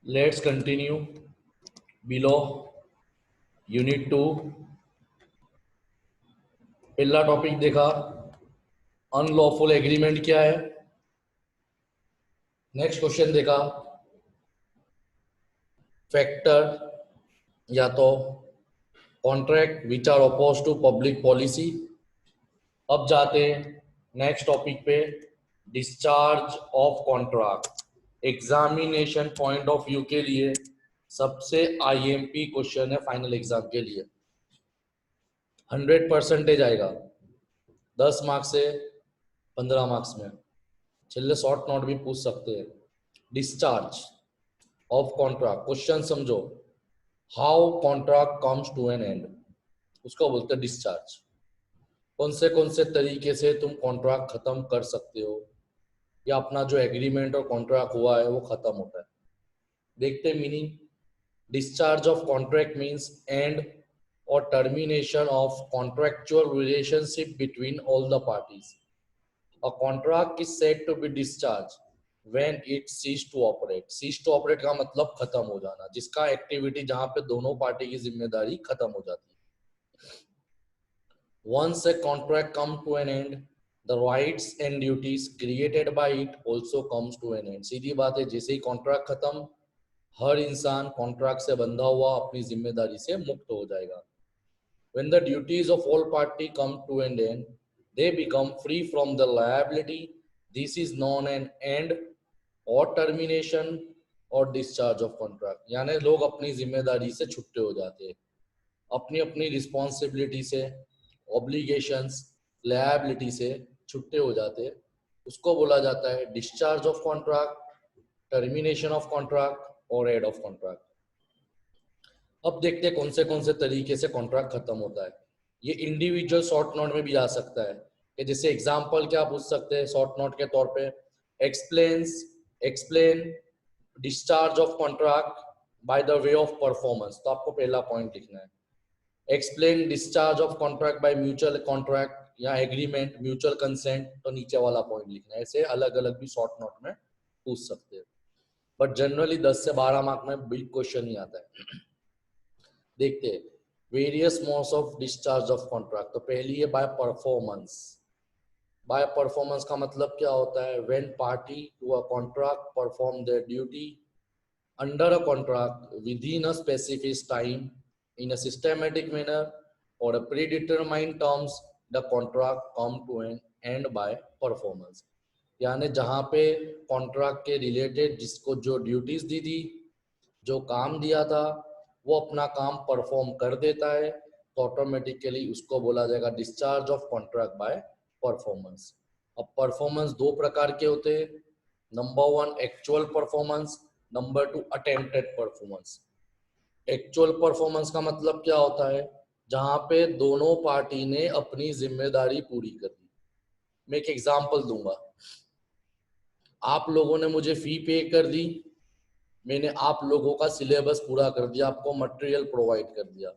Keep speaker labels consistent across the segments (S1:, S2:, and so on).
S1: Let's continue below unit 2। पहला topic देखा unlawful agreement क्या है। नेक्स्ट क्वेश्चन देखा फैक्टर या तो contract which are opposed to public policy. अब जाते हैं नेक्स्ट टॉपिक पे, discharge of contract. Examination point of view के लिए सबसे आईएमपी क्वेश्चन है फाइनल एग्जाम के लिए। 100% आएगा, 10 मार्क्स से 15 मार्क्स में। चलिए शॉर्ट नोट भी पूछ सकते हैं। डिस्चार्ज ऑफ कॉन्ट्रैक्ट, क्वेश्चन समझो। How contract comes to an end, उसको बोलते हैं डिस्चार्ज। कौन से तरीके से तुम कॉन्ट्रैक्ट खत्म कर सकते हो, या अपना जो एग्रीमेंट और कॉन्ट्रैक्ट हुआ है वो खत्म होता है। देखते हैं meaning. Discharge of contract means end और termination of contractual relationship between all the parties. A contract is said to be discharged when it cease to operate. Cease to operate का मतलब खत्म हो जाना, जिसका एक्टिविटी जहां पे दोनों पार्टी की जिम्मेदारी खत्म हो जाती है। Once a contract comes to an end, the rights and duties created by it also comes to an end. सीधी बात है, जैसे ही कॉन्ट्रैक्ट खत्म, हर इंसान कॉन्ट्रैक्ट से बंधा हुआ अपनी जिम्मेदारी से मुक्त हो जाएगा। When the duties of all party come to an end, they become free from the liability. This is known an end or termination or discharge of contract. यानी लोग अपनी जिम्मेदारी से छुट्टे हो जाते हैं, अपनी अपनी रिस्पॉन्सिबिलिटी से, ऑब्लिगेशंस, लायबिलिटी से छुट्टे हो जाते हैं। उसको बोला जाता है discharge of contract, termination of contract और एंड ऑफ कॉन्ट्रैक्ट। अब देखते हैं कौन से तरीके से कॉन्ट्रैक्ट खत्म होता है। ये इंडिविजुअल शॉर्ट नोट में भी आ सकता है, कि जैसे एग्जांपल क्या पूछ सकते हैं शॉर्ट नोट के तौर पे, explain discharge of contract by the way of performance. तो आपको पहला पॉइंट लिखना है, explain discharge of contract by mutual contract या एग्रीमेंट, म्यूचुअल कंसेंट, तो नीचे वाला पॉइंट लिखना है। ऐसे अलग अलग भी शॉर्ट नोट में पूछ सकते हैं, बट जनरली 10 से 12 मार्क में बिग क्वेश्चन ही आता है। देखते हैं various modes of discharge of contract. तो पहली है बाय परफॉर्मेंस। बाय परफॉर्मेंस का मतलब क्या होता है, when party to a contract perform their duty under a contract within a specific time in a systematic manner और a predetermined terms, the contract come to an end by performance. यानी जहां पे contract के related जिसको जो duties दी थी, जो काम दिया था, वो अपना काम परफॉर्म कर देता है, तो ऑटोमेटिकली उसको बोला जाएगा discharge of contract by performance. अब परफॉर्मेंस दो प्रकार के होते हैं, number 1 actual performance, number 2 attempted performance. Actual performance का मतलब क्या होता है, जहां पे दोनों पार्टी ने अपनी जिम्मेदारी पूरी कर दी। मैं एक एग्जांपल दूंगा। आप लोगों ने मुझे फी पे कर दी, मैंने आप लोगों का सिलेबस पूरा कर दिया, आपको मटेरियल प्रोवाइड कर दिया,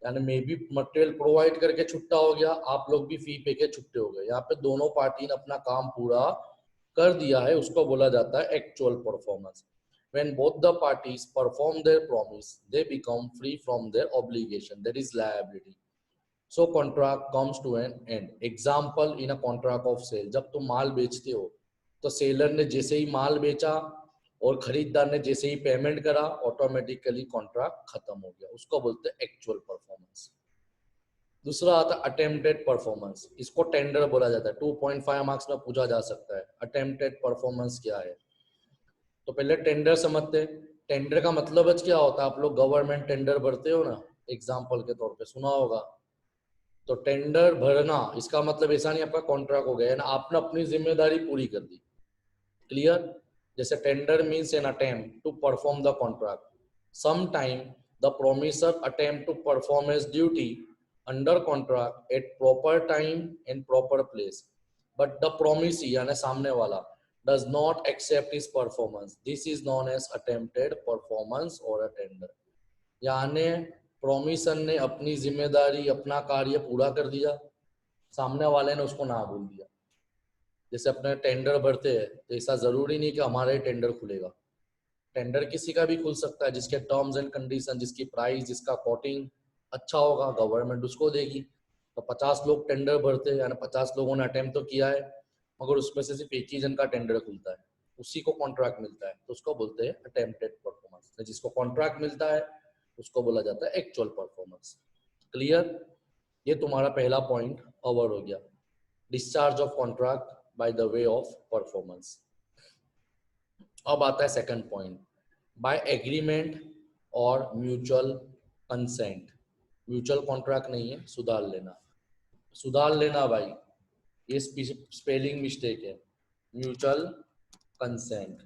S1: यानी मैं भी मटेरियल प्रोवाइड करके छुट्टा हो गया, आप लोग भी फी पे के छुट्टे हो गए। यहाँ पे दोनों पार्टी ने अपना काम पूरा कर दिया है, उसको बोला जाता है actual performance. When both the parties perform their promise, they become free from their obligation, that is liability. So contract comes to an end. Example in a contract of sale, जब तुम माल बेचते हो तो सेलर ने जैसे ही माल बेचा और खरीदार ने जैसे ही पेमेंट करा, ऑटोमेटिकली कॉन्ट्रैक्ट खत्म हो गया, उसको बोलते हैं एक्चुअल परफॉर्मेंस। दूसरा आता है अटेम्प्टेड परफॉर्मेंस, इसको टेंडर बोला जाता है। 2.5 मार्क्स में पूछा जा सकता है अटेम्प्टेड परफॉर्मेंस क्या है। तो पहले टेंडर समझते हैं। टेंडर का मतलब क्या होता है, आप लोग गवर्नमेंट टेंडर भरते हो ना, एग्जाम्पल के तौर पे सुना होगा। तो टेंडर भरना इसका मतलब ऐसा नहीं आपका कॉन्ट्रैक्ट हो गया ना, आपने अपनी जिम्मेदारी पूरी कर दी। क्लियर? जैसे tender means an attempt to perform the contract. Sometime the promiser attempt to perform his duty under contract at proper time and proper place, but the promisee यानी सामने वाला does not accept his performance. This is known as attempted performance or a tender. यानी प्रोमिसन ने अपनी जिम्मेदारी अपना कार्य पूरा कर दिया, सामने वाले ने उसको ना बोल दिया। जैसे अपने टेंडर भरते हैं तो ऐसा जरूरी नहीं कि हमारा ही टेंडर खुलेगा, टेंडर किसी का भी खुल सकता है जिसके टर्म्स एंड कंडीशन, जिसकी प्राइस, जिसका कोटिंग अच्छा होगा, गवर्नमेंट उसको देगी। तो 50 लोग टेंडर भरते हैं, यानी 50 लोगों ने अटेम्प्ट तो किया है, मगर उसमें से सिर्फ एक ही जन का टेंडर खुलता है, उसी को कॉन्ट्रैक्ट मिलता है, तो उसको बोलते हैं अटेम्प्टेड परफॉर्मेंस। जिसको कॉन्ट्रैक्ट मिलता है उसको बोला जाता है एक्चुअल परफॉर्मेंस। क्लियर? ये तुम्हारा पहला पॉइंट कवर हो गया, discharge of contract by the way of performance. अब आता है सेकंड पॉइंट, बाय एग्रीमेंट और म्यूचुअल कंसेंट। म्यूचुअल कॉन्ट्रैक्ट नहीं है, सुधार लेना, सुधार लेना भाई, ये स्पेलिंग मिस्टेक है। म्यूचुअल कंसेंट,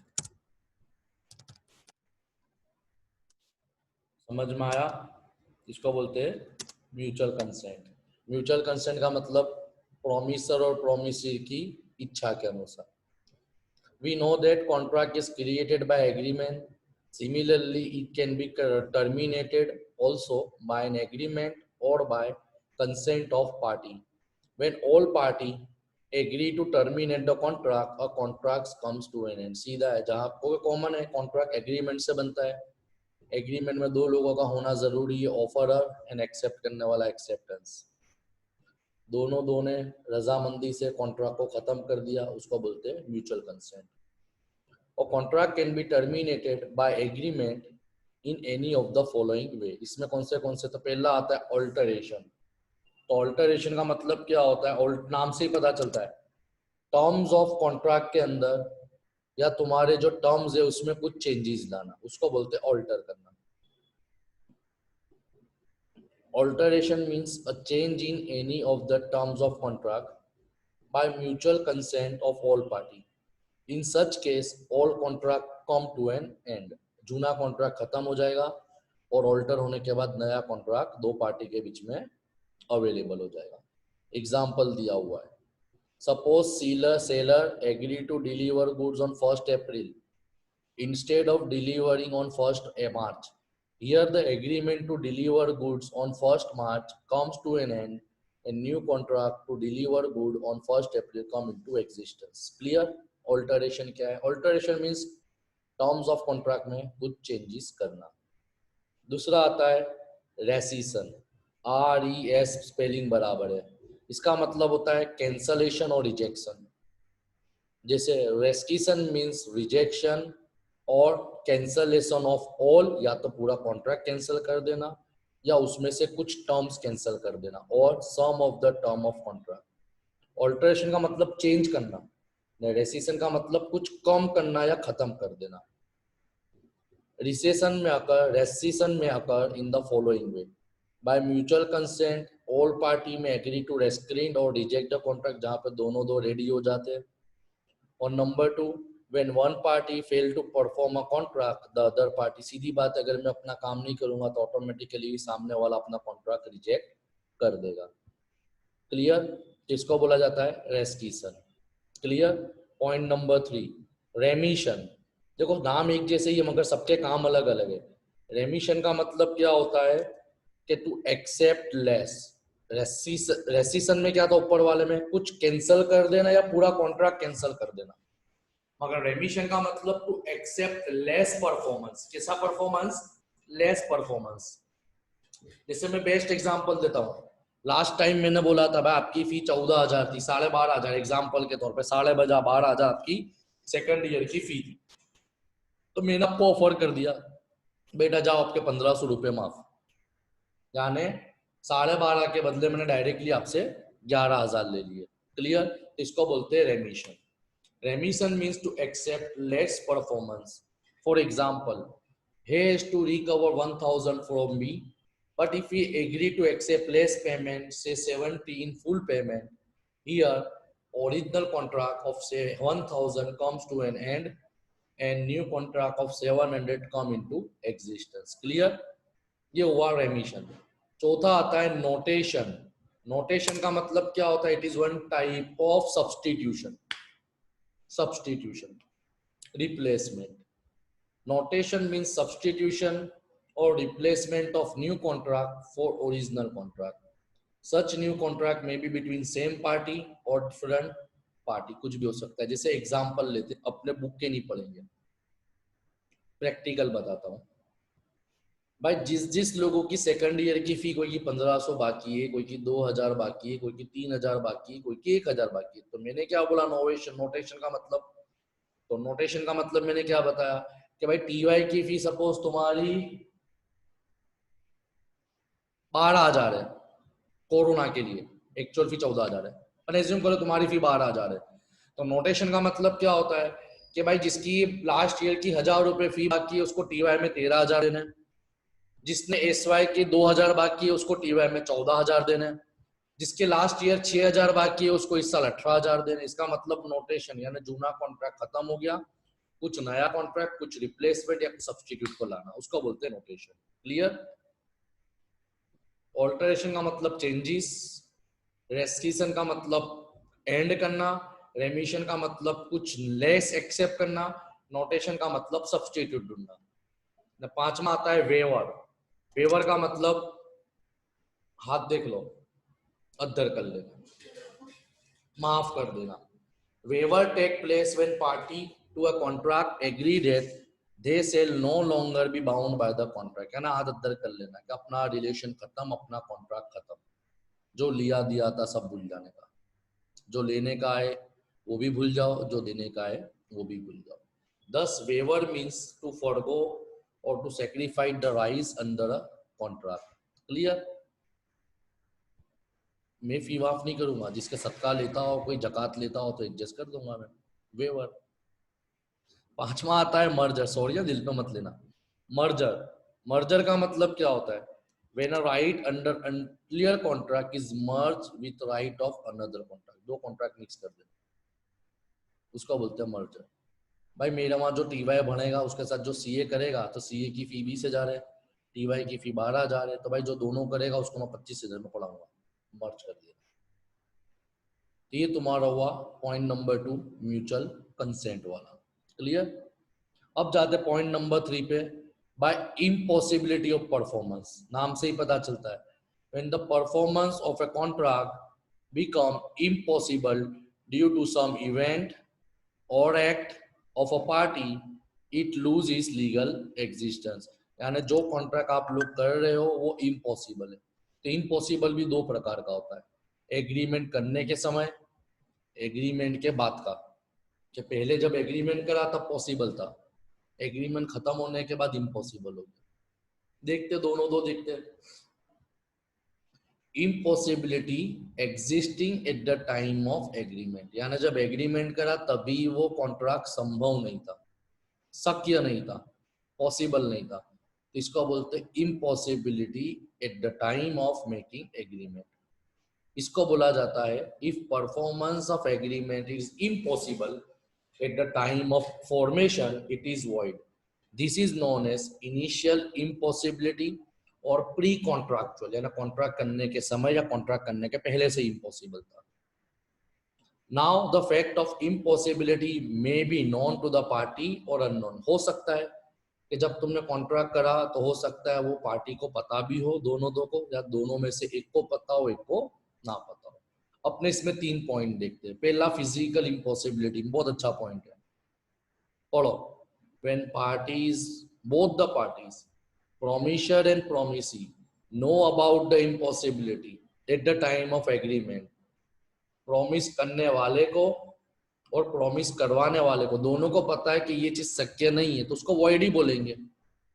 S1: समझ में आया? इसको बोलते हैं म्यूचुअल कंसेंट। म्यूचुअल कंसेंट का मतलब प्रोमिसर और प्रोमिसरी की इच्छा के अनुसार। We know that contract is created by agreement. Similarly, it can be terminated also by an agreement or by consent of party. When all party agree to terminate the contract, a contract comes to an end. सीधा है, जहाँ कोई common है, contract agreement से बनता है। Agreement में दो लोगों का होना जरूरी है, ऑफरर एंड एक्सेप्ट करने वाला एक्सेप्टेंस। दोनों ने रजामंदी से कॉन्ट्रैक्ट को खत्म कर दिया, उसको बोलते हैं म्यूचुअल कंसेंट। और contract can be terminated by agreement in any of the following वे। इसमें कौन से? तो पहला आता है ऑल्टरेशन। तो ऑल्टरेशन का मतलब क्या होता है? नाम से ही पता चलता है, टर्म्स ऑफ कॉन्ट्रैक्ट के अंदर या तुम्हारे जो टर्म्स है उसमें कुछ चेंजेस लाना, उसको बोलते हैं ऑल्टर करना। Alteration means a change in any of the terms of contract by mutual consent of all party. In such case, all contract come to an end. Juna contract खत्म हो जाएगा और ऑल्टर होने के बाद नया कॉन्ट्रैक्ट दो पार्टी के बीच में अवेलेबल हो जाएगा। एग्जाम्पल दिया हुआ है, suppose seller agree to deliver goods on 1st April instead of delivering on 1st March. Here the agreement to deliver goods on 1st March comes to an end and new contract to deliver good on 1st April come into existence. Clear? Alteration क्या है? Alteration means terms of contract में कुछ changes करना। दूसरा आता है rescission, RES spelling बराबर है, इसका मतलब होता है कैंसलेशन और रिजेक्शन। जैसे रेस्टिशन मीन्स रिजेक्शन और कैंसलेशन ऑफ ऑल, या तो पूरा कॉन्ट्रैक्ट कैंसिल कर देना या उसमें से कुछ टर्म्स कैंसिल कर देना, और some of the term of contract. Alteration का मतलब चेंज करना, रेसिशन का मतलब कुछ कम करना या खत्म कर देना। रेसिशन में occur in the following way, by mutual consent all party may agree to रेस्क्रीन और रिजेक्ट द कॉन्ट्रैक्ट, जहाँ पे दो रेडी हो जाते हैं। और number 2, when one party fail to perform a contract, the other party, सीधी बात, अगर मैं अपना काम नहीं करूंगा तो ऑटोमेटिकली सामने वाला अपना कॉन्ट्रैक्ट रिजेक्ट कर देगा। क्लियर? किसको बोला जाता है? रेस्टिशन। क्लियर? Point number 3, रेमिशन। देखो नाम एक जैसे ही है मगर सबके काम अलग अलग है। रेमिशन का मतलब क्या होता है कि टू एक्सेप्ट लेस। रेसिशन में क्या था? ऊपर वाले में कुछ कैंसिल कर देना या पूरा कॉन्ट्रैक्ट कैंसिल कर देना, मगर रेमिशन का मतलब टू एक्सेप्ट लेस परफॉर्मेंस। कैसा परफॉर्मेंस? Less performance. जैसे मैं बेस्ट एग्जांपल देता हूँ, लास्ट टाइम मैंने बोला था भाई आपकी फी 14,000 थी, 12,500 एग्जांपल के तौर पे, 12,500 आपकी सेकंड ईयर की फी थी, तो मैंने आपको ऑफर कर दिया बेटा जाओ आपके 1,500 रुपये माफ, यानी 12,500 के बदले मैंने डायरेक्टली आपसे 11,000 ले लिए। क्लियर? इसको बोलते हैं रेमिशन। Remission means to accept less performance. For example, he has to recover 1,000 from me, but if we agree to accept less payment, say 70 in full payment, here original contract of say 1,000 comes to an end and new contract of 700 come into existence. Clear? ये हुआ रेमिशन। चौथा आता है notation. Notation का मतलब क्या होता है? It is one type of substitution. Substitution, replacement. Notation means substitution or replacement of new contract for original contract. Such new contract may be between same party or different party, कुछ भी हो सकता है। जैसे एग्जांपल लेते, अपने book के नहीं पढ़ेंगे, प्रैक्टिकल बताता हूँ भाई। जिस लोगों की सेकंड ईयर की फी, कोई की 1500 बाकी है, कोई की 2000 बाकी है, कोई की 3000 बाकी है, कोई की 1000 बाकी है, तो मैंने क्या बोला, नोटेशन का मतलब, तो नोटेशन का मतलब मैंने क्या बताया कि भाई टीवाई की फी सपोज तुम्हारी 12,000 है कोरोना के लिए, एक्चुअल फी 14,000 है, पर एज्यूम करो तुम्हारी फी 12,000 है, तो नोटेशन का मतलब क्या होता है कि भाई जिसकी लास्ट ईयर की 1000 रुपए फी बाकी है उसको टीवाई में 13,000 देना है, जिसने एसवाई के 2000 बाकी है उसको टीवाई में 14,000 देना है, जिसके लास्ट ईयर 6,000 बाकी है उसको इस साल 18,000 देना। इसका मतलब नोटेशन यानी जूना कॉन्ट्रैक्ट खत्म हो गया, कुछ नया कॉन्ट्रैक्ट, कुछ रिप्लेसमेंट या कुछ सब्सटीट्यूट को लाना, उसको बोलते हैं नोटेशन। क्लियर? ऑल्टरेशन का मतलब चेंजेस, रेस्ट्रिक्शन का मतलब एंड करना, रेमिशन का मतलब कुछ लेस एक्सेप्ट करना, नोटेशन का मतलब सब्सटीट्यूट ढूंढना। पांचवा आता है वेवर। वेवर का मतलब हाथ देख लो, अद्धर कर लेना, माफ कर देना। Waiver take place when party to a contract agree that they shall no longer be bound by the contract, है ना, हाथ अद्धर कर लेना कि अपना रिलेशन खत्म, अपना कॉन्ट्रैक्ट खत्म, जो लिया दिया था सब भूल जाने का, जो लेने का है वो भी भूल जाओ, जो देने का है वो भी भूल जाओ। Thus waiver means to forgo or to sacrifice the rights under a contract. Clear? मैं फी माफ नहीं करूंगा, जिसके सदका लेता हो, कोई जकात लेता हो तो एडजस्ट कर दूंगा मैं, वेवर। पांचवा आता है मर्जर, सॉरी दिल पे मत लेना। मर्जर, मर्जर का मतलब क्या होता है? When a right under unclear contract is merged with right of another contract, दो कॉन्ट्रैक्ट मिक्स कर दे, उसको बोलते हैं मर्जर। भाई मेरा वहां जो टीवाई बनेगा उसके साथ जो सीए करेगा, तो सीए की फी 20,000 है, टीवाई की फी 12,000 है, तो भाई जो दोनों करेगा उसको मैं 25,000 में पढ़ाऊंगा, मर्ज कर दिया। तो ये तुम्हारा हुआ पॉइंट नंबर 2, म्यूचुअल कंसेंट वाला। क्लियर? अब जाते पॉइंट नंबर 3 पे, बाय इम्पॉसिबिलिटी ऑफ परफॉर्मेंस। नाम से ही पता चलता है, when the performance of a contract become impossible due to some event और act of a party, it loses legal existence. यानी जो कॉन्ट्रैक्ट आप लोग कर रहे हो वो इम्पॉसिबल है। तो इम्पॉसिबल भी दो प्रकार का होता है, एग्रीमेंट करने के समय, एग्रीमेंट के बाद का। कि पहले जब एग्रीमेंट करा तब पॉसिबल था, एग्रीमेंट खत्म होने के बाद इम्पॉसिबल हो गया। देखते दोनों दो देखते। Impossibility existing eight the time of agreement, यानी जब एग्रीमेंट करा तभी वो कॉन्ट्रैक्ट संभव नहीं था, शक्य नहीं था, पॉसिबल नहीं था, तो इसको बोलते हैं impossibility at the time of making agreement. इसको बोला जाता है if performance of agreement is impossible at the time of formation, it is void. This is known as initial impossibility और प्री कॉन्ट्रैक्चुअल, यानी कॉन्ट्रैक्ट करने के समय या कॉन्ट्रैक्ट करने के पहले से इम्पॉसिबल था। Now the fact of impossibility may be known to the party or unknown। हो सकता है कि जब तुमने कॉन्ट्रैक्ट करा तो हो सकता है वो पार्टी को पता भी हो, दोनों दो को, या दोनों में से एक को पता हो, एक को ना पता हो। अपने इसमें 3 पॉइंट देखते हैं। पहला फिजिकल इम्पॉसिबिलिटी, बहुत अच्छा पॉइंट है, पढ़ो। When parties, both the parties, promisor and promisee, know about the impossibility at the time of agreement, promise करने वाले को और प्रॉमिस करवाने वाले को दोनों को पता है कि ये चीज शक्य नहीं है, तो उसको वॉइड ही बोलेंगे,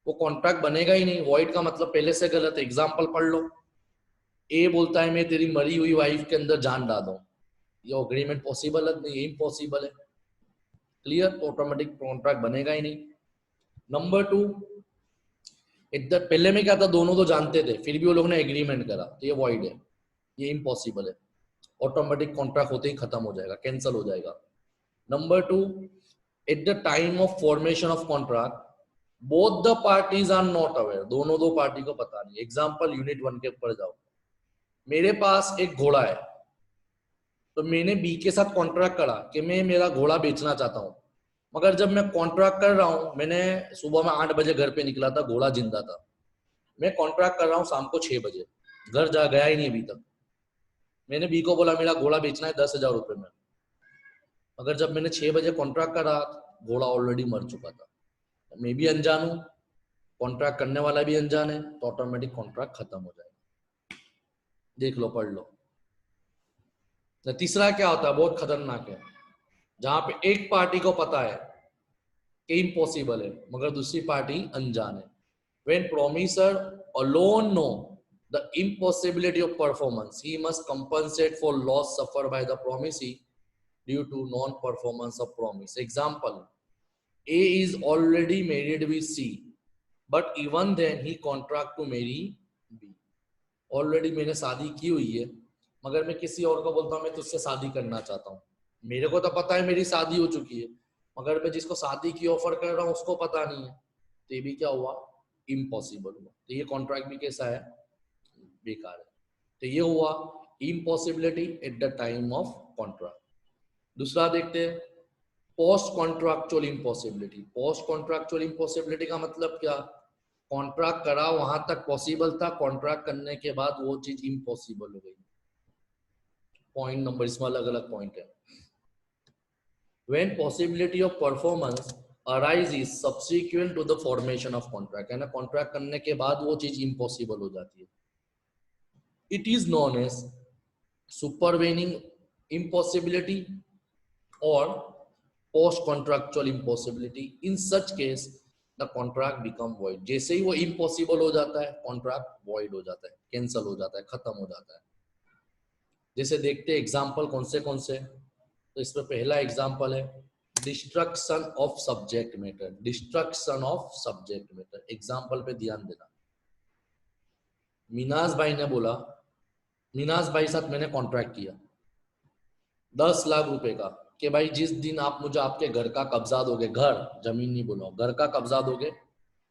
S1: वो कॉन्ट्रैक्ट बनेगा ही नहीं। वॉइड का मतलब पहले से गलत है। एग्जांपल पढ़ लो, ए बोलता है मैं तेरी मरी हुई वाइफ के अंदर जान डाल दूं, ये एग्रीमेंट पॉसिबल है नहीं, इम्पॉसिबल है। क्लियर? ऑटोमेटिक कॉन्ट्रैक्ट बनेगा ही नहीं। नंबर 2, इधर पहले में क्या था, दोनों तो जानते थे फिर भी वो लोग ने एग्रीमेंट करा, तो ये वॉइड है, ये इम्पॉसिबल है, ऑटोमेटिक कॉन्ट्रैक्ट होते ही खत्म हो जाएगा, कैंसिल हो जाएगा। Number 2, at the time of formation of contract both the parties are not aware, दोनों दो पार्टी को पता नहीं। एग्जांपल यूनिट 1 के ऊपर जाओ, मेरे पास एक घोड़ा है, तो मैंने बी के साथ कॉन्ट्रैक्ट करा कि मैं मेरा घोड़ा बेचना चाहता हूँ, मगर जब मैं कॉन्ट्रैक्ट कर रहा हूँ, मैंने सुबह में 8 बजे घर पे निकला था, घोड़ा जिंदा था, मैं कॉन्ट्रैक्ट कर रहा हूँ शाम को 6 बजे, घर जा गया ही नहीं अभी तक। मैंने बी को बोला मेरा घोड़ा बेचना है 10,000 रुपए में, मगर जब मैंने 6 बजे कॉन्ट्रैक्ट करा घोड़ा ऑलरेडी मर चुका था। मैं भी अनजान हूं, कॉन्ट्रैक्ट करने वाला भी अनजान है, तो ऑटोमेटिक कॉन्ट्रैक्ट खत्म हो जाएगा। देख लो, पढ़ लो। तीसरा क्या होता है, बहुत खतरनाक है, जहां पे एक पार्टी को पता है कि इम्पॉसिबल है मगर दूसरी पार्टी अनजान है। When promisor alone know the impossibility of performance, he must compensate for loss suffered by the promisee due to non-performance of promise. Example: A is already married with C, but even then he contract to marry B. Already मैंने शादी की हुई है, मगर मैं किसी और को बोलता हूँ मैं तुझसे शादी करना चाहता हूँ। मेरे को तो पता है मेरी शादी हो चुकी है, मगर मैं जिसको शादी की ऑफर कर रहा हूँ उसको पता नहीं है, तो ये भी क्या हुआ, इम्पॉसिबल हुआ। तो ये कॉन्ट्रैक्ट भी कैसा है, बेकार है। तो ये हुआ impossibility at the time of contract. दूसरा देखते हैं, post contractual impossibility. Post contractual impossibility का मतलब क्या, कॉन्ट्रैक्ट करा वहां तक पॉसिबल था, कॉन्ट्रैक्ट करने के बाद वो चीज इम्पॉसिबल हो गई। पॉइंट नंबर, इसमें अलग अलग पॉइंट है। When possibility of performance arises subsequent to the formation of contract, है ना, कॉन्ट्रैक्ट करने के बाद वो चीज इम्पॉसिबल हो जाती है। It is known as supervening impossibility और post contractual impossibility. In such case the contract become void. जैसे ही वो इम्पॉसिबल हो जाता है, कॉन्ट्रैक्ट वॉइड हो जाता है, कैंसल हो जाता है, खत्म हो जाता है। जैसे देखते हैं एग्जाम्पल कौन से। तो इसमें पहला एग्जाम्पल है destruction of subject matter. Destruction of subject matter, example पे ध्यान देना। मीनाज भाई ने बोला, मीनाज भाई साथ मैंने कॉन्ट्रैक्ट किया 10 लाख रुपए का, कि भाई जिस दिन आप मुझे आपके घर का कब्जा दोगे, घर, जमीन नहीं बोला, घर का कब्जा दोगे,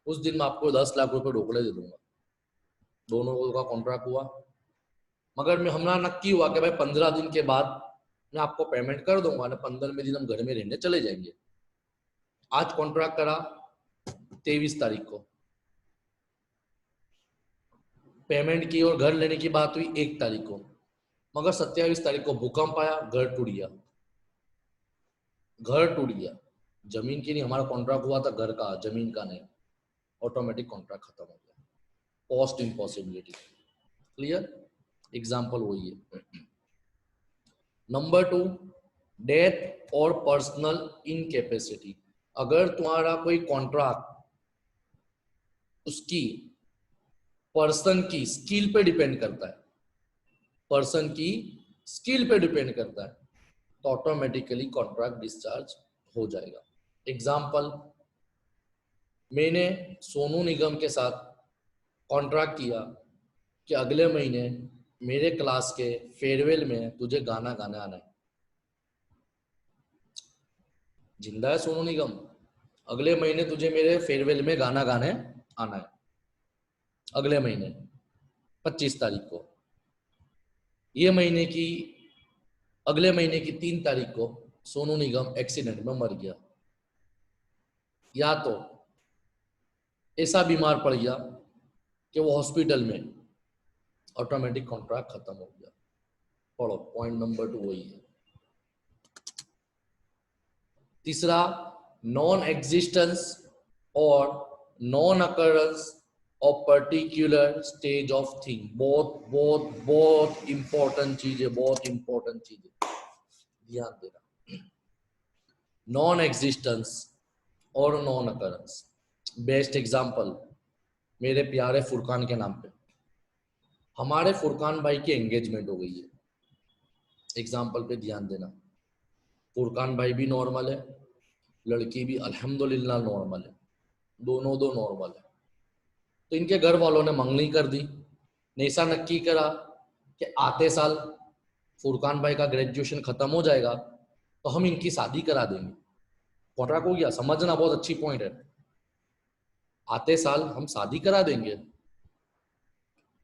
S1: उस दिन मैं आपको 10 लाख रुपए ढोकले दे दूंगा। दोनों का कॉन्ट्रैक्ट हुआ, मगर मैं हमारा नक्की हुआ कि भाई 15 दिन के बाद मैं आपको पेमेंट कर दूंगा ना, 15वें दिन हम घर में रहने चले जाएंगे। आज कॉन्ट्रैक्ट करा 23 तारीख को, पेमेंट की और घर लेने की बात हुई 1 तारीख को, मगर 27 तारीख को भूकंप आया, घर टूट गया। घर टूट गया, जमीन की नहीं, हमारा कॉन्ट्रैक्ट हुआ था घर का, जमीन का नहीं, ऑटोमेटिक कॉन्ट्रैक्ट खत्म हो गया। पोस्ट इम्पॉसिबिलिटी, क्लियर, एग्जाम्पल वही है। नंबर 2, डेथ और पर्सनल इनकेपेसिटी। अगर तुम्हारा कोई कॉन्ट्रैक्ट उसकी पर्सन की स्किल पे डिपेंड करता है, पर्सन की स्किल पे डिपेंड करता है, तो ऑटोमेटिकली कॉन्ट्रैक्ट डिस्चार्ज हो जाएगा। एग्जाम्पल, मैंने सोनू निगम के साथ कॉन्ट्रैक्ट किया कि अगले महीने मेरे क्लास के फेयरवेल में तुझे गाना गाने आना है। जिंदा है सोनू निगम, अगले महीने तुझे मेरे फेयरवेल में गाना गाने आना है, अगले महीने 25 तारीख को। ये महीने की, अगले महीने की 3 तारीख को सोनू निगम एक्सीडेंट में मर गया, या तो ऐसा बीमार पड़ गया कि वो हॉस्पिटल में, ऑटोमेटिक कॉन्ट्रैक्ट खत्म हो गया। पढ़ो, पॉइंट नंबर 2 वही है। तीसरा, नॉन एग्जिस्टेंस और non occurrence of particular stage of thing. बहुत बहुत बहुत इंपॉर्टेंट चीज है, बहुत इंपॉर्टेंट चीज है, ध्यान देना। नॉन एग्जिस्टेंस और नॉन अकरेंस। बेस्ट एग्जांपल मेरे प्यारे फुरकान के नाम पे, हमारे फुरकान भाई की एंगेजमेंट हो गई है। एग्जाम्पल पे ध्यान देना, फुरकान भाई भी नॉर्मल है, लड़की भी अल्हम्दुलिल्लाह नॉर्मल है, दोनों दो नॉर्मल है। तो इनके घर वालों ने मंगनी कर दी, ने ऐसा नक्की करा कि आते साल फुरकान भाई का ग्रेजुएशन खत्म हो जाएगा तो हम इनकी शादी करा देंगे। कॉन्ट्रैक्ट हो गया, समझना, बहुत अच्छी पॉइंट है। आते साल हम शादी करा देंगे।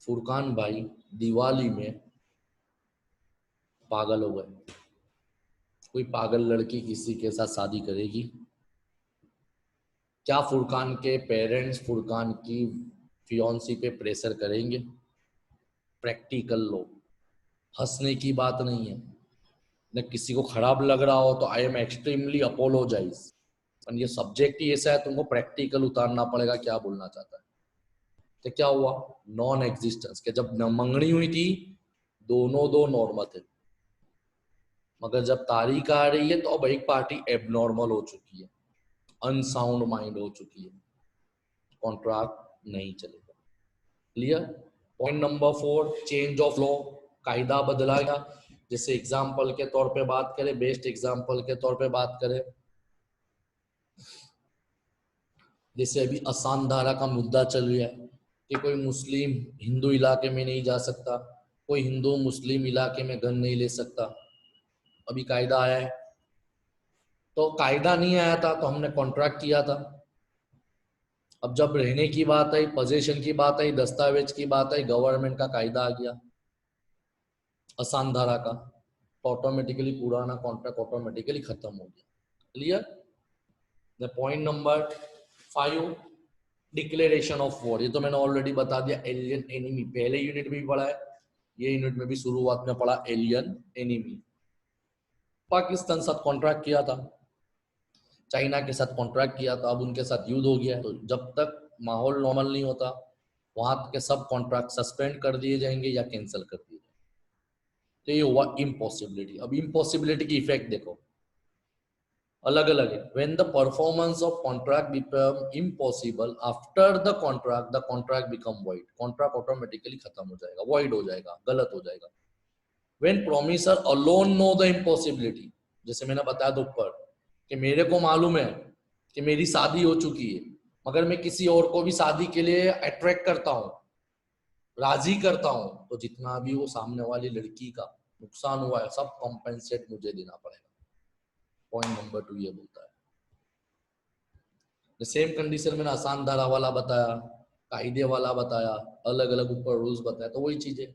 S1: फुरकान भाई दिवाली में पागल हो गए। कोई पागल लड़की किसी के साथ शादी करेगी क्या? फुरकान के पेरेंट्स फुरकान की फियांसी पे प्रेशर करेंगे? प्रैक्टिकल लो, हंसने की बात नहीं है। न किसी को खराब लग रहा हो तो आई एम एक्सट्रीमली अपोलोजाइज, ये सब्जेक्ट ही ऐसा है, तुमको प्रैक्टिकल उतारना पड़ेगा क्या बोलना चाहता है। तो क्या हुआ, नॉन एग्जिस्टेंस के जब मंगनी हुई थी दोनों दो नॉर्मल थे, मगर जब तारीख आ रही है तो अब एक पार्टी एबनॉर्मल हो चुकी है, अनसाउंड माइंड हो चुकी है, कॉन्ट्रैक्ट नहीं चलेगा। Clear. Point number 4, change of law, कायदा बदला गया। जैसे एग्जाम्पल के तौर पे बात करें, बेस्ट एग्जाम्पल के तौर पे बात करें, जैसे अभी आसान धारा का मुद्दा चल रहा है कि कोई मुस्लिम हिंदू इलाके में नहीं जा सकता, कोई हिंदू मुस्लिम इलाके में गन नहीं ले सकता। अभी कायदा आया है, तो कायदा नहीं आया था तो हमने कॉन्ट्रैक्ट किया था। अब जब रहने की बात आई, पोजीशन की बात आई, दस्तावेज की बात आई, गवर्नमेंट का कायदा आ गया आसान धारा का, तो ऑटोमेटिकली पुराना कॉन्ट्रैक्ट ऑटोमेटिकली खत्म हो गया। Clear. Point number 5, declaration of war. ये तो मैंने ऑलरेडी बता दिया, एलियन एनिमी पहले यूनिट में भी पढ़ा है, ये यूनिट में भी शुरुआत में पढ़ा एलियन एनिमी। पाकिस्तान साथ कॉन्ट्रैक्ट किया था, चाइना के साथ कॉन्ट्रैक्ट किया था, अब उनके साथ युद्ध हो गया। तो जब तक माहौल नॉर्मल नहीं होता वहां के सब कॉन्ट्रैक्ट सस्पेंड कर दिए जाएंगे या कैंसिल कर दिए जाएंगे। तो ये हुआ इम्पॉसिबिलिटी। अब इम्पॉसिबिलिटी की इफेक्ट देखो, अलग अलग है। When the performance of contract become impossible after the contract become void, contract automatically खत्म हो जाएगा, वॉइड हो जाएगा, गलत हो जाएगा। When promisor alone know the impossibility, जैसे मैंने बताया था ऊपर कि मेरे को मालूम है कि मेरी शादी हो चुकी है, मगर मैं किसी और को भी शादी के लिए अट्रैक्ट करता हूँ, राजी करता हूँ, तो जितना भी वो सामने वाली लड़की का नुकसान हुआ है सब कॉम्पेंसेट मुझे देना पड़ेगा। पॉइंट नंबर 2 ये बोलता है। सेम कंडीशन मैंने आसान धारा वाला बताया, कायदे वाला बताया, अलग अलग ऊपर रूल्स बताया, तो वही चीज है।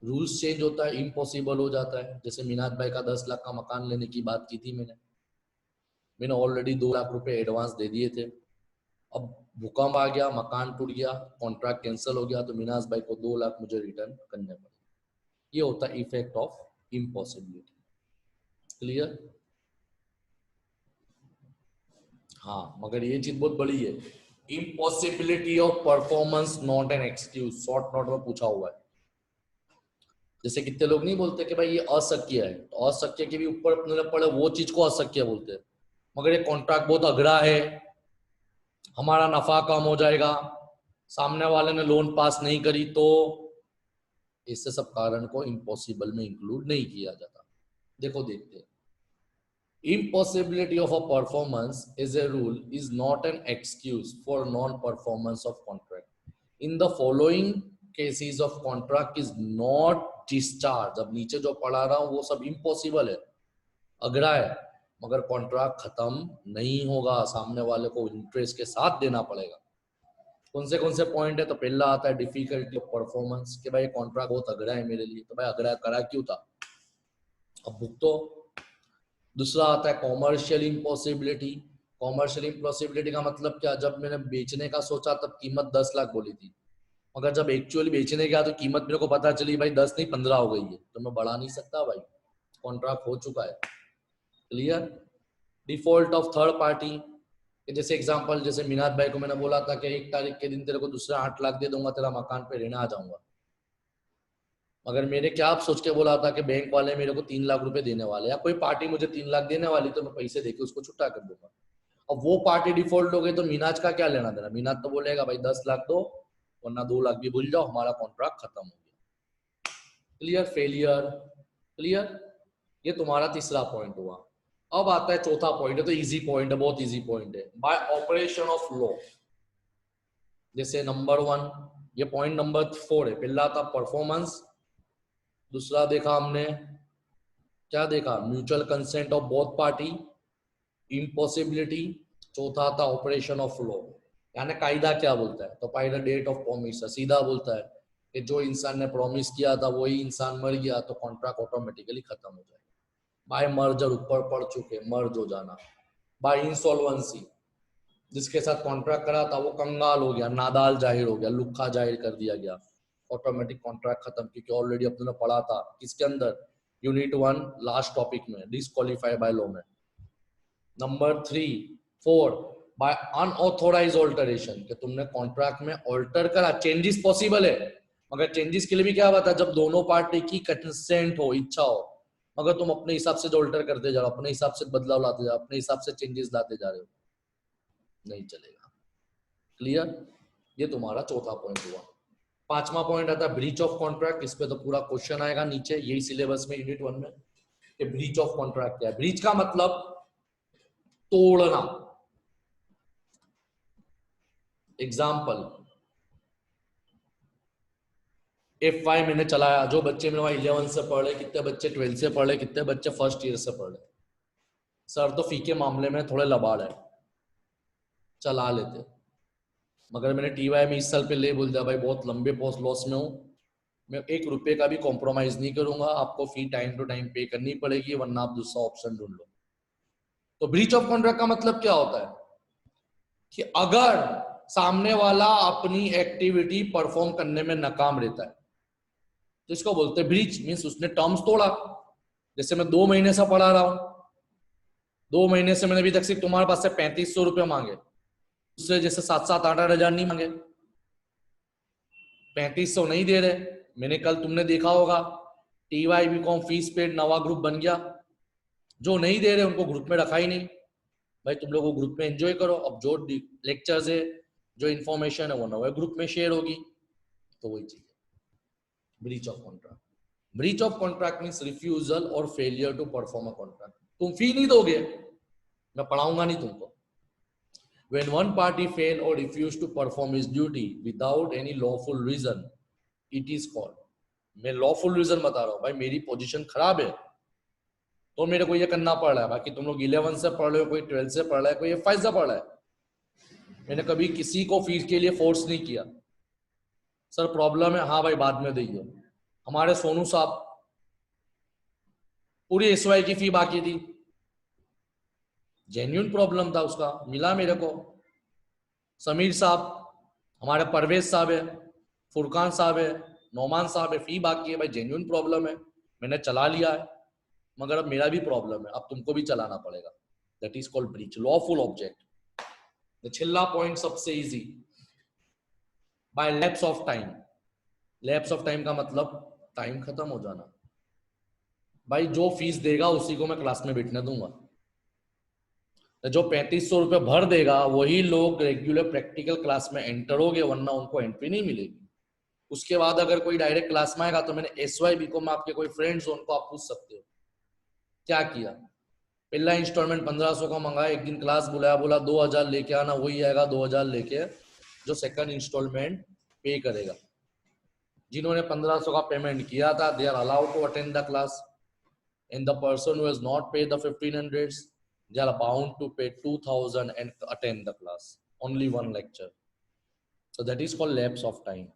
S1: रूल्स चेंज होता है, इम्पॉसिबल हो जाता है। जैसे मीनाज भाई का 10 लाख का मकान लेने की बात की थी मैंने ऑलरेडी 2 लाख रुपए एडवांस दे दिए थे। अब भूकंप आ गया, मकान टूट गया, कॉन्ट्रैक्ट कैंसिल हो गया, तो मीनाज भाई को 2 लाख मुझे रिटर्न करने पड़े। ये होता है इफेक्ट ऑफ इम्पॉसिबिलिटी। क्लियर। हाँ, मगर ये चीज बहुत बड़ी है, impossibility of performance not an excuse, short note में पूछा हुआ है। जैसे कितने लोग नहीं बोलते कि भाई ये अशक्य है, तो अशक्य के भी ऊपर अपने पड़े वो चीज को अशक्य बोलते हैं। मगर ये कॉन्ट्रैक्ट बहुत अघरा है, हमारा नफा कम हो जाएगा, सामने वाले ने लोन पास नहीं करी, तो इससे सब कारण को इम्पॉसिबल में इंक्लूड नहीं किया जाता। देखो देखते, impossibility of a performance as a rule is not an excuse for non-performance of contract. In the following cases of contract is not discharged, अब नीचे जो पढ़ा रहा हूं वो सब इम्पॉसिबल है, अगड़ा है, मगर कॉन्ट्रैक्ट खत्म नहीं होगा, सामने वाले को इंटरेस्ट के साथ देना पड़ेगा। कौन से पॉइंट है, तो पहला आता है डिफिकल्टी ऑफ परफॉर्मेंस, कि भाई कॉन्ट्रैक्ट बहुत अगड़ा है मेरे लिए, तो भाई अगड़ा करा क्यों था, अब भुगतो। दूसरा आता है कॉमर्शियल इम्पॉसिबिलिटी। कॉमर्शियल इम्पॉसिबिलिटी का मतलब क्या, जब मैंने बेचने का सोचा तब कीमत 10 लाख बोली थी, मगर जब एक्चुअली बेचने गया तो कीमत मेरे को पता चली भाई 10 नहीं 15 हो गई है, तो मैं बढ़ा नहीं सकता भाई, कॉन्ट्रैक्ट हो चुका है। Clear. Default of third party, जैसे एग्जांपल, जैसे मीनाथ भाई को मैंने बोला था कि 1 तारीख के दिन तेरे को दूसरा 8 लाख दे दूंगा, तेरा मकान पे रहने आ जाऊंगा, मगर मैंने क्या आप सोच के बोला था कि बैंक वाले मेरे को 3 लाख रुपए देने वाले, या कोई पार्टी मुझे 3 लाख देने वाली, तो मैं पैसे देके उसको छुट्टा कर दूंगा। अब वो पार्टी डिफॉल्ट हो गई तो मीनाज का क्या लेना देना, मीनाज तो बोलेगा भाई 10 लाख दो, वरना 2 लाख भी भूल जाओ, हमारा कॉन्ट्रैक्ट खत्म हो गया। क्लियर। फेलियर। क्लियर। ये तुम्हारा तीसरा पॉइंट हुआ। अब आता है चौथा पॉइंट, है तो इजी पॉइंट है, बहुत इजी पॉइंट है, बाय ऑपरेशन ऑफ लॉ। जैसे नंबर 1, ये पॉइंट नंबर 4 है, पहला था परफॉर्मेंस, दूसरा देखा हमने क्या देखा, mutual consent of both party, impossibility, चौथा था ऑपरेशन ऑफ लॉ, यानी कायदा क्या बोलता है, तो कायदा डेट ऑफ प्रॉमिस सीधा बोलता है कि जो इंसान ने प्रॉमिस किया था वही इंसान मर गया तो कॉन्ट्रैक्ट ऑटोमेटिकली खत्म हो जाएगा। बाय मर्जर, ऊपर पढ़ चुके, मर्ज हो जाना। बाय इंसॉल्वेंसी, जिसके साथ कॉन्ट्रैक्ट करा था वो कंगाल हो गया, नादाल जाहिर हो गया, लुक्खा जाहिर कर दिया गया, ऑटोमेटिक कॉन्ट्रैक्ट खत्म, क्योंकि ऑलरेडी अपने पढ़ा था किसके अंदर, यूनिट 1 लास्ट टॉपिक में, डिस्क्वालीफाई बाय लॉ में। नंबर 3, 4 बाय अनऑथोराइज ऑल्टरेशन, कि तुमने कॉन्ट्रैक्ट में ऑल्टर करा, चेंजेस पॉसिबल है, मगर चेंजेस के लिए भी क्या बात है, जब दोनों पार्टी की कंसेंट हो, इच्छा हो, मगर तुम अपने हिसाब से जो ऑल्टर करते जाओ, अपने हिसाब से बदलाव लाते जाओ, अपने हिसाब से चेंजेस लाते जा रहे हो, नहीं चलेगा। क्लियर? ये तुम्हारा चौथा पॉइंट हुआ। पांचवा पॉइंट आता है ब्रीच ऑफ कॉन्ट्रैक्ट। इस पे तो पूरा क्वेश्चन आएगा नीचे, यही सिलेबस में यूनिट 1 में, कि ब्रीच ऑफ कॉन्ट्रैक्ट क्या है। ब्रीच का मतलब तोड़ना। एग्जाम्पल, F5 मैंने चलाया, जो बच्चे मेरे वहां 11 से पढ़ रहे, कितने बच्चे 12 से पढ़ रहे, कितने बच्चे फर्स्ट ईयर से पढ़ रहे। सर तो फी के मामले में थोड़े लबाड़ है, चला लेते, मगर मैंने TY में इस साल पे ले बोल दिया भाई बहुत लंबे पोस्ट लॉस में हूँ, मैं 1 रुपए का भी कॉम्प्रोमाइज नहीं करूंगा, आपको फी टाइम टू टाइम पे करनी पड़ेगी, वरना आप दूसरा ऑप्शन ढूंढ लो। तो ब्रीच ऑफ कॉन्ट्रैक्ट का मतलब क्या होता है कि अगर सामने वाला अपनी एक्टिविटी परफॉर्म करने में नाकाम रहता है तो इसको बोलते हैं ब्रीच। मींस उसने टर्म्स तोड़ा। जैसे मैं 2 महीने से पढ़ा रहा हूं, 2 महीने से मैंने अभी तक सिर्फ तुम्हारे पास से 3500 रुपये मांगे, उससे जैसे 7-8 हजार नहीं मांगे, 3500 नहीं दे रहे। मैंने कल तुमने देखा होगा TY BCom फीस पेड नवा ग्रुप बन गया, जो नहीं दे रहे उनको ग्रुप में रखा ही नहीं, भाई तुम लोग ग्रुप में एंजॉय करो, अब जो लेक्चर्स है, जो इन्फॉर्मेशन है वो नवे ग्रुप में शेयर होगी। तो वही चीज है breach of contract. Breach of contract means refusal और failure to perform a contract. तुम फी नहीं दोगे, मैं पढ़ाऊंगा नहीं तुमको। When one party fail or refuse to perform his duty without any lawful reason, it is called, मैं lawful reason बता रहा हूँ भाई, मेरी पोजीशन खराब है तो मेरे को ये करना पड़ रहा है। बाकी तुम लोग 11 से पढ़ रहे हो, कोई 12 से पढ़ रहा है, कोई F5 से पढ़ रहा है, मैंने कभी किसी को फीस के लिए फोर्स नहीं किया। सर प्रॉब्लम है, हाँ भाई बाद में दइयो। हमारे सोनू साहब पूरी SY की फी बाकी थी, जेन्युइन प्रॉब्लम था उसका, मिला मेरे को। समीर साहब, हमारे परवेज साहब है, फुरकान साहब है, नौमान साहब है, फी बाकी है भाई, जेन्युइन प्रॉब्लम है, मैंने चला लिया है, मगर अब मेरा भी प्रॉब्लम है, अब तुमको भी चलाना पड़ेगा। That is called breach, lawful object. छिल्ला पॉइंट सबसे easy, by lapse of time. Lapse of time का मतलब टाइम खत्म हो जाना। भाई जो फीस देगा उसी को मैं क्लास में बैठने दूंगा, जो 3500 रुपये भर देगा वही लोग रेगुलर प्रैक्टिकल क्लास में एंटर होगे, वरना उनको एंट्री नहीं मिलेगी। उसके बाद अगर कोई डायरेक्ट क्लास में आएगा तो मैंने SY BCom में आपके कोई फ्रेंड्स हो उनको आप पूछ सकते हो क्या किया। पहला इंस्टॉलमेंट 1500 का मंगाया, एक दिन क्लास बुलाया, बोला 2000 लेके आना, वही आएगा 2000 लेके जो सेकंड इंस्टॉलमेंट पे करेगा। जिन्होंने 1500 का पेमेंट किया था they are allowed to attend the class, and the person who has not paid the 1500 they are bound to pay 2000 and attend the class, only one lecture. So that is called lapse of time,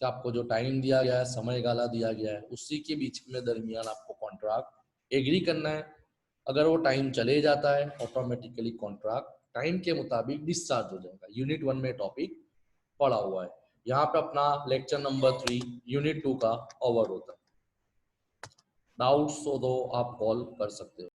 S1: कि आपको जो time दिया गया है, समय गाला दिया गया है, उसी के बीच में दरमियान आपको कॉन्ट्रैक्ट एग्री करना है। अगर वो टाइम चले जाता है ऑटोमेटिकली कॉन्ट्रैक्ट टाइम के मुताबिक डिस्चार्ज हो जाएगा। यूनिट 1 में टॉपिक पढ़ा हुआ है, यहाँ पे अपना लेक्चर नंबर 3 यूनिट 2 का ओवर होता है। डाउट्स हो तो आप कॉल कर सकते हो।